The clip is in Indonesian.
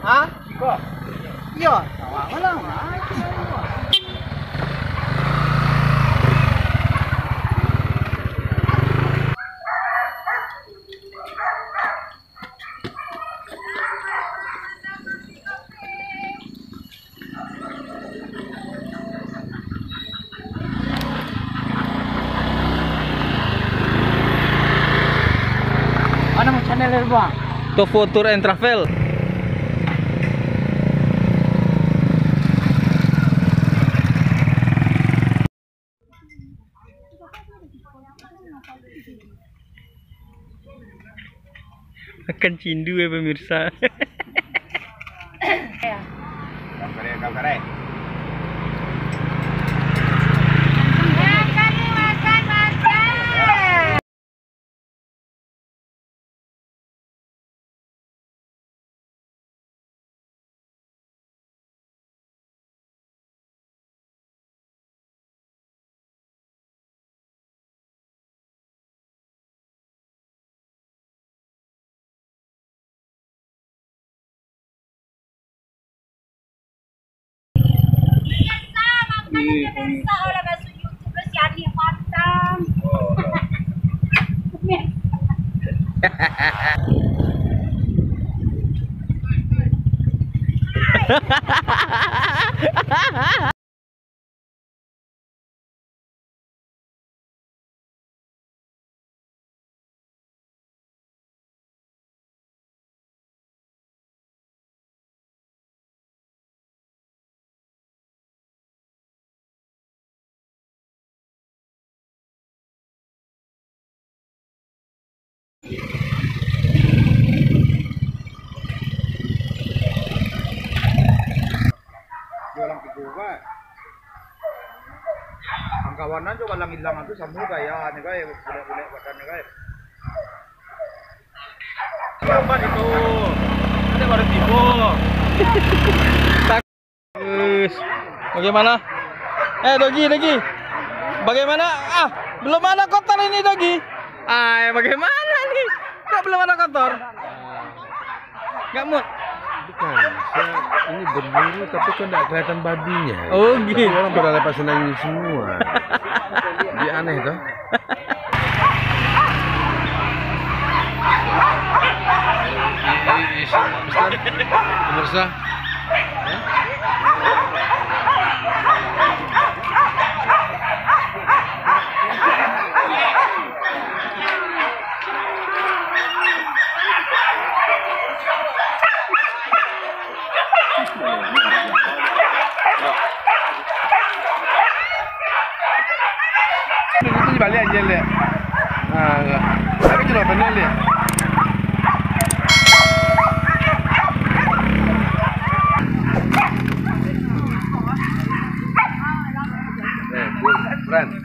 Hah? Kok? Iya, mana? Mana mau channel bang? Tofu Tour and Travel. Makan cindu ya pemirsa. Oleh masuk YouTube si Ani matang. Jualan juga. Ang kawanan coba lang ilang itu samu kaya nih guys, boleh badan nih guys. Apa itu? Ada baru tibo. Bagaimana? Dogi. Bagaimana? Belum ada kotor ini Dogi. Bagaimana nih? Kok belum ada kotor? Nggak mood. Bukan, ini berburu tapi kok nggak kelihatan babinya. Oh gitu. Tapi orang pada lepas senangnya semua. Dia aneh toh. Pemirsa, balik aja lihat. Ah, enggak. Tapi cuma benar lihat. Friend.